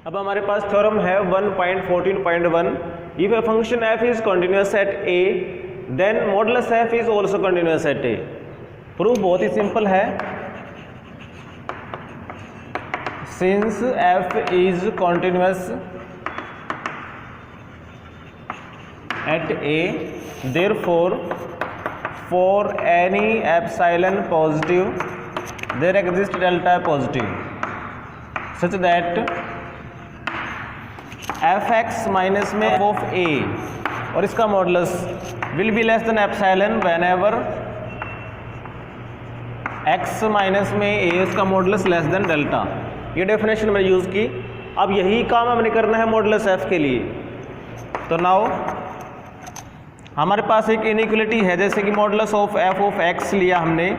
अब हमारे पास थ्योरम है 1.14.1 if a function f is continuous at a then modulus f is also continuous at a। Proof बहुत ही simple है। Since f is continuous at a therefore for any epsilon positive there exists delta positive such that fx minus में of a और इसका modulus will be less than epsilon when ever x minus में a इसका modulus less than delta. ये definition मैंने use की। अब यही काम हमने करना है मॉडुलस f के लिए। तो नाउ हमारे पास एक इनइक्वालिटी है, जैसे कि modulus of f of x लिया हमने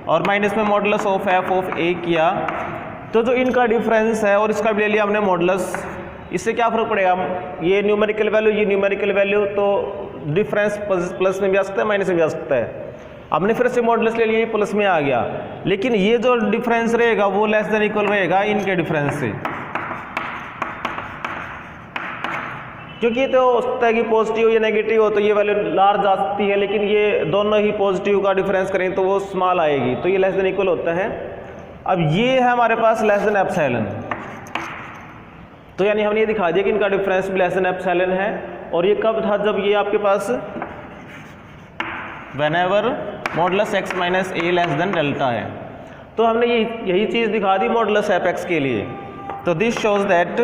और माइनस में modulus of f of a किया, तो जो इनका डिफरेंस है और इसका भी ले लिया हमने मॉडुलस, इससे क्या फ़र्क पड़ेगा? ये न्यूमेरिकल वैल्यू, ये न्यूमेरिकल वैल्यू, तो डिफरेंस प्लस में भी आ सकता है, माइनस में भी आ सकता है। हमने फिर से मॉडुलस ले लिया, ये प्लस में आ गया, लेकिन ये जो डिफरेंस रहेगा वो लेस देन इक्वल रहेगा इनके डिफरेंस से, क्योंकि ये तो हो सकता है कि पॉजिटिव या नेगेटिव हो तो ये वैल्यू लार्ज आ सकती है, लेकिन ये दोनों ही पॉजिटिव का डिफरेंस करें तो वो स्मॉल आएगी, तो ये लेस देन इक्वल होता है। अब ये है हमारे पास लेस देन एप्सिलॉन, तो यानी हमने ये दिखा दिया कि इनका डिफरेंस भी लेस देन एप्सिलॉन है। और ये कब था? जब ये आपके पास whenever modulus x minus a less than delta है। तो हमने यही चीज़ दिखा दी मॉडुलस एफ एक्स के लिए। तो दिस शोज दैट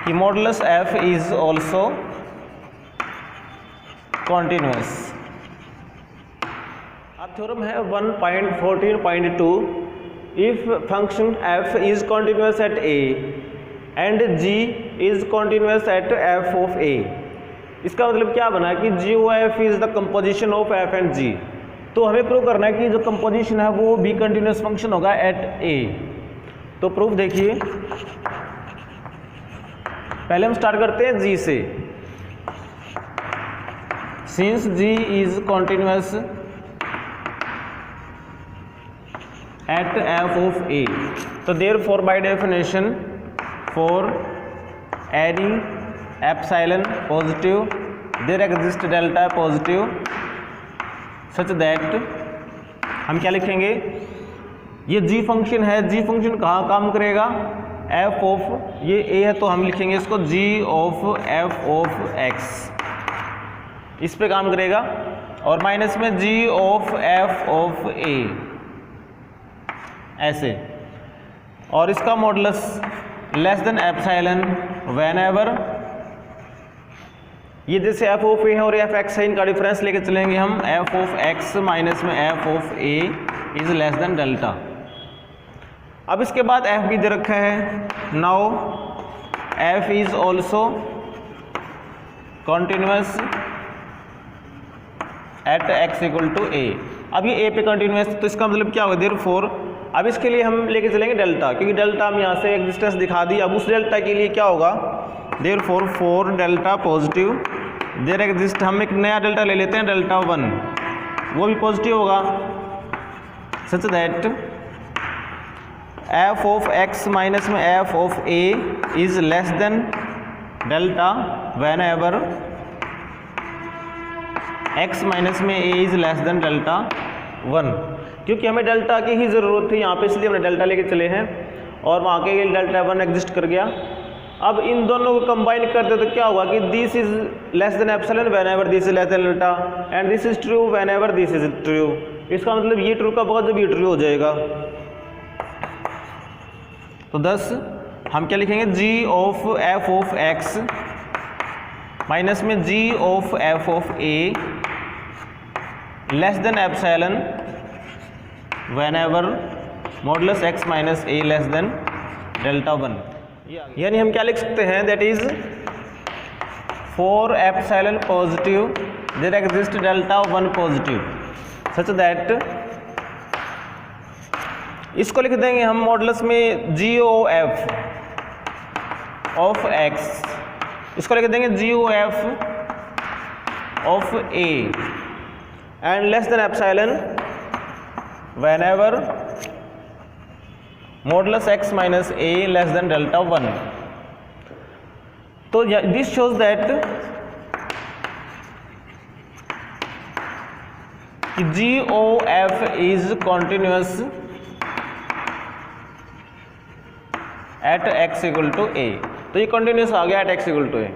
कि modulus f is also continuous. अब थ्योरम है 1.14.2 if function f is continuous at a and g is continuous at f of a। इसका मतलब क्या बना कि g o f is the composition of f and g। तो हमें prove करना है कि जो कंपोजिशन है वो भी कंटिन्यूस फंक्शन होगा एट a। तो प्रूफ देखिए, पहले हम स्टार्ट करते हैं g से। Since g is continuous at f of a, so therefore by definition for any epsilon positive there exists delta positive such that हम क्या लिखेंगे? ये g फंक्शन है, g फंक्शन कहाँ काम करेगा? f ऑफ, ये a है तो हम लिखेंगे इसको g of f of x, इस पे काम करेगा, और माइनस में g of f of a ऐसे, और इसका modulus less than epsilon whenever, ये जैसे f ऑफ a है और f x है, इनका डिफरेंस लेके चलेंगे हम, f ऑफ x माइनस में f of a is less than delta. अब इसके बाद f भी दे रखा है। Now f is also continuous at x equal to a। अब ये a पे कंटिन्यूअस, तो इसका मतलब क्या होगा? देयरफॉर अब इसके लिए हम लेके चलेंगे डेल्टा, क्योंकि डेल्टा हम यहाँ से एग्जिस्टेंस दिखा दी। अब उस डेल्टा के लिए क्या होगा? Therefore for delta positive there exist, हम एक नया डेल्टा ले लेते हैं, डेल्टा 1, वो भी पॉजिटिव होगा, such that f of x minus में f of a is less than delta when ever x minus में a is less than delta 1, क्योंकि हमें डेल्टा की ही ज़रूरत थी यहाँ पे, इसलिए हमने डेल्टा लेके चले हैं, और वहाँ के डेल्टा 1 एग्जिस्ट कर गया। अब इन दोनों को कंबाइन कर दे तो क्या होगा कि this is less than epsilon whenever this is less than delta, and this is true whenever this is true. इसका मतलब ये ट्रू कब होगा? जब ये ट्रू हो जाएगा। तो दस हम क्या लिखेंगे? g of f of x minus में g of f of a less than epsilon whenever modulus x minus a less than delta 1। यानी हम क्या लिख सकते हैं? That is for epsilon positive there exist delta 1 positive such that, इसको लिख देंगे हम मॉडुलस में g o f of x, इसको लिख देंगे g o f of a and less than epsilon whenever modulus x minus A less than delta 1। तो this shows that GOF is continuous at x equal to A. तो ये continuous आ गया at x equal to A.